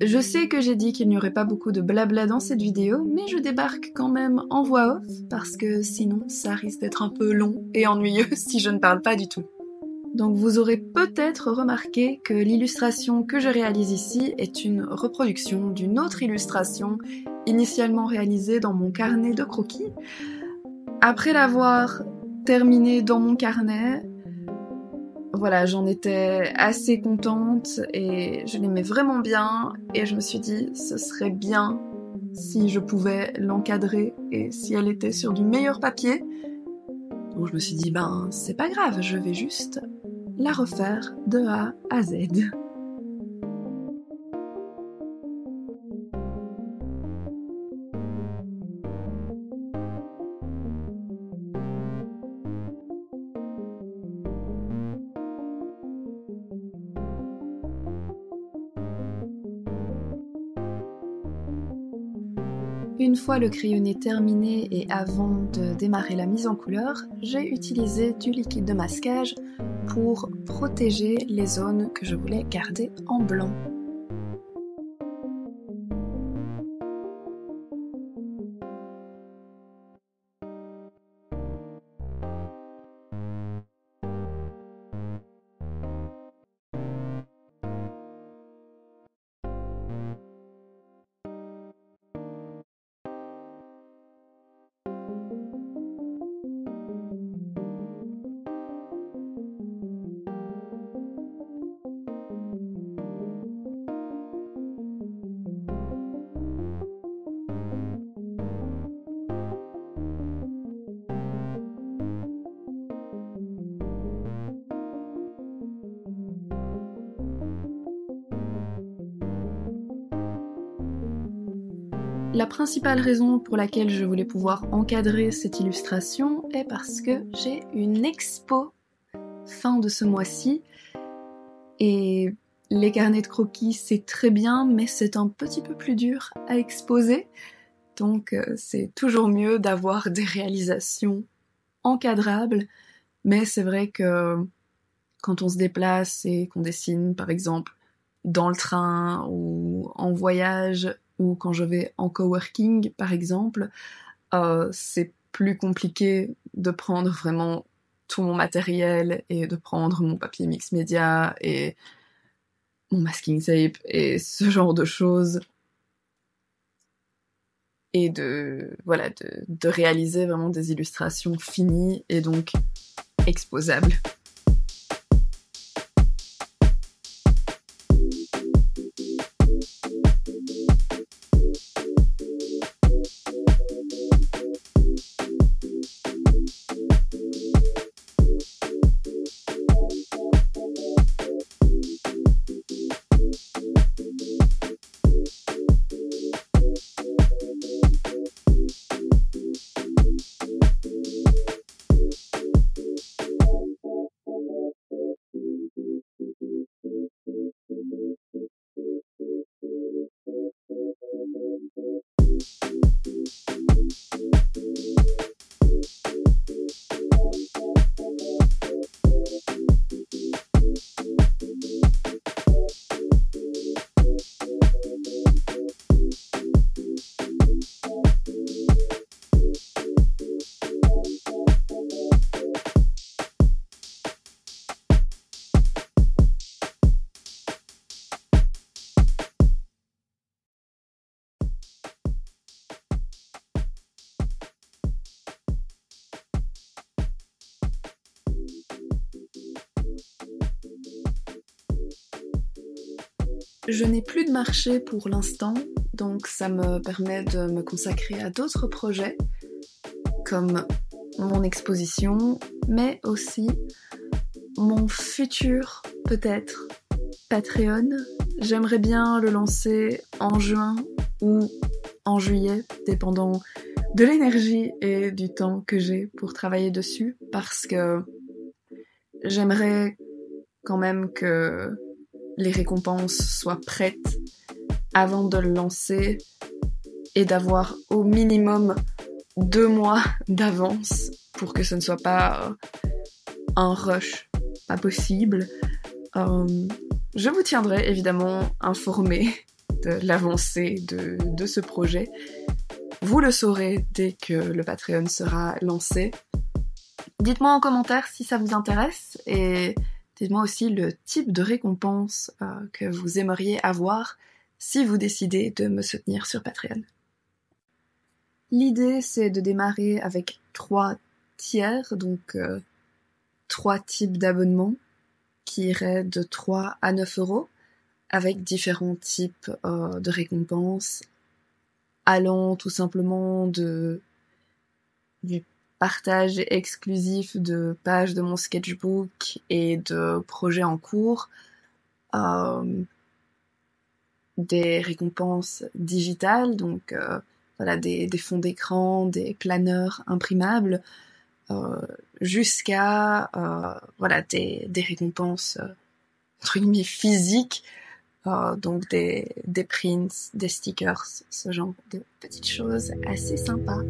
Je sais que j'ai dit qu'il n'y aurait pas beaucoup de blabla dans cette vidéo, mais je débarque quand même en voix off, parce que sinon ça risque d'être un peu long et ennuyeux si je ne parle pas du tout. Donc vous aurez peut-être remarqué que l'illustration que je réalise ici est une reproduction d'une autre illustration initialement réalisée dans mon carnet de croquis. Après l'avoir terminée dans mon carnet, voilà, j'en étais assez contente et je l'aimais vraiment bien et je me suis dit ce serait bien si je pouvais l'encadrer et si elle était sur du meilleur papier. Donc je me suis dit c'est pas grave, je vais juste la refaire de A à Z. Une fois le crayonné terminé et avant de démarrer la mise en couleur, j'ai utilisé du liquide de masquage pour protéger les zones que je voulais garder en blanc. La principale raison pour laquelle je voulais pouvoir encadrer cette illustration est parce que j'ai une expo fin de ce mois-ci et les carnets de croquis c'est très bien mais c'est un petit peu plus dur à exposer, donc c'est toujours mieux d'avoir des réalisations encadrables, mais c'est vrai que quand on se déplace et qu'on dessine par exemple dans le train ou en voyage ou quand je vais en coworking par exemple, c'est plus compliqué de prendre vraiment tout mon matériel et de prendre mon papier mix média et mon masking tape et ce genre de choses et de réaliser vraiment des illustrations finies et donc exposables. Je n'ai plus de marché pour l'instant, donc ça me permet de me consacrer à d'autres projets, comme mon exposition, mais aussi mon futur, peut-être, Patreon. J'aimerais bien le lancer en juin ou en juillet, dépendant de l'énergie et du temps que j'ai pour travailler dessus, parce que j'aimerais quand même que les récompenses soient prêtes avant de le lancer et d'avoir au minimum 2 mois d'avance pour que ce ne soit pas un rush pas possible. Je vous tiendrai évidemment informé de l'avancée de ce projet. Vous le saurez dès que le Patreon sera lancé. Dites-moi en commentaire si ça vous intéresse et dites-moi aussi le type de récompense que vous aimeriez avoir si vous décidez de me soutenir sur Patreon. L'idée, c'est de démarrer avec 3 tiers, donc 3 types d'abonnements qui iraient de 3 à 9 €, avec différents types de récompenses, allant tout simplement du partage exclusif de pages de mon sketchbook et de projets en cours, des récompenses digitales, donc des fonds d'écran, des imprimables, jusqu'à des récompenses entre guillemets physiques, donc des prints, des stickers, ce genre de petites choses assez sympas.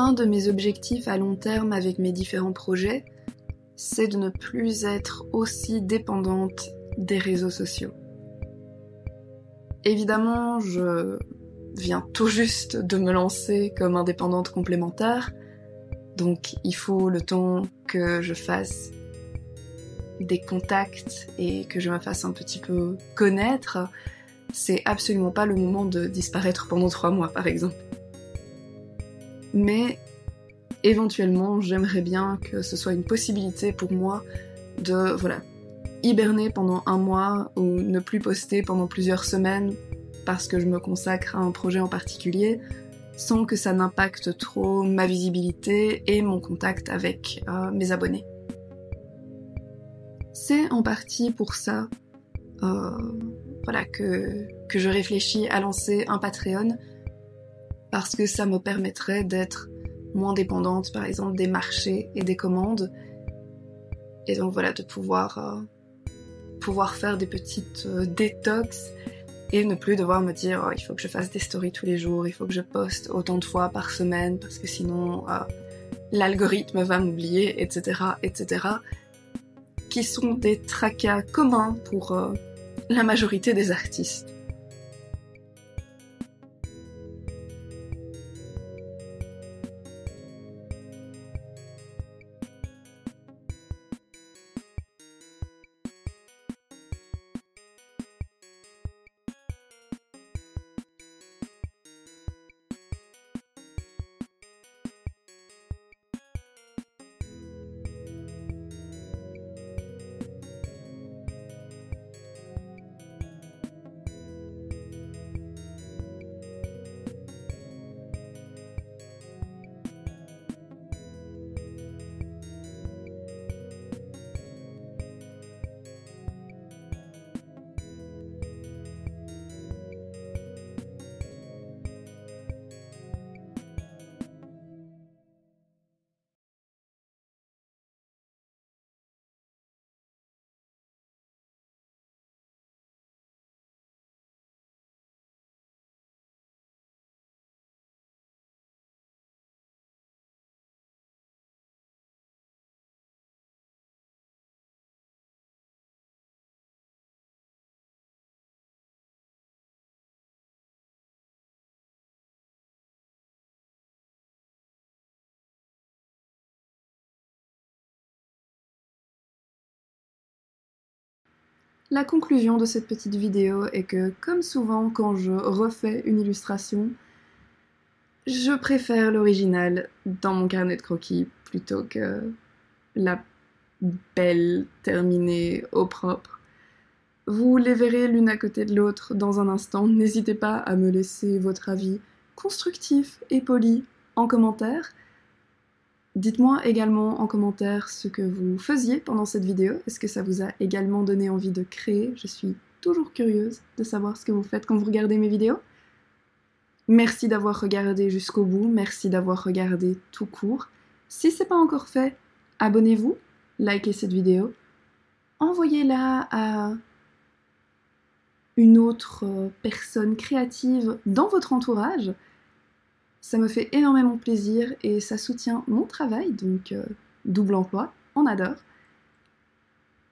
Un de mes objectifs à long terme avec mes différents projets, c'est de ne plus être aussi dépendante des réseaux sociaux. Évidemment, je viens tout juste de me lancer comme indépendante complémentaire, donc il faut le temps que je fasse des contacts et que je me fasse un petit peu connaître. C'est absolument pas le moment de disparaître pendant 3 mois, par exemple. Mais éventuellement, j'aimerais bien que ce soit une possibilité pour moi de, hiberner pendant 1 mois ou ne plus poster pendant plusieurs semaines parce que je me consacre à un projet en particulier, sans que ça n'impacte trop ma visibilité et mon contact avec mes abonnés. C'est en partie pour ça que je réfléchis à lancer un Patreon, parce que ça me permettrait d'être moins dépendante, par exemple, des marchés et des commandes, et donc de pouvoir faire des petites détox et ne plus devoir me dire il faut que je fasse des stories tous les jours, il faut que je poste autant de fois par semaine parce que sinon l'algorithme va m'oublier, etc., etc., qui sont des tracas communs pour la majorité des artistes. La conclusion de cette petite vidéo est que, comme souvent quand je refais une illustration, je préfère l'original dans mon carnet de croquis plutôt que la belle terminée au propre. Vous les verrez l'une à côté de l'autre dans un instant. N'hésitez pas à me laisser votre avis constructif et poli en commentaire. Dites-moi également en commentaire ce que vous faisiez pendant cette vidéo. Est-ce que ça vous a également donné envie de créer? Je suis toujours curieuse de savoir ce que vous faites quand vous regardez mes vidéos. Merci d'avoir regardé jusqu'au bout, merci d'avoir regardé tout court. Si c'est pas encore fait, abonnez-vous, likez cette vidéo, envoyez-la à une autre personne créative dans votre entourage. Ça me fait énormément plaisir et ça soutient mon travail, donc double emploi, on adore.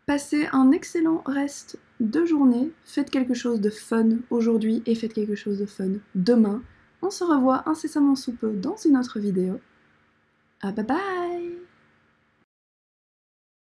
Passez un excellent reste de journée, faites quelque chose de fun aujourd'hui et faites quelque chose de fun demain. On se revoit incessamment sous peu dans une autre vidéo. Bye bye!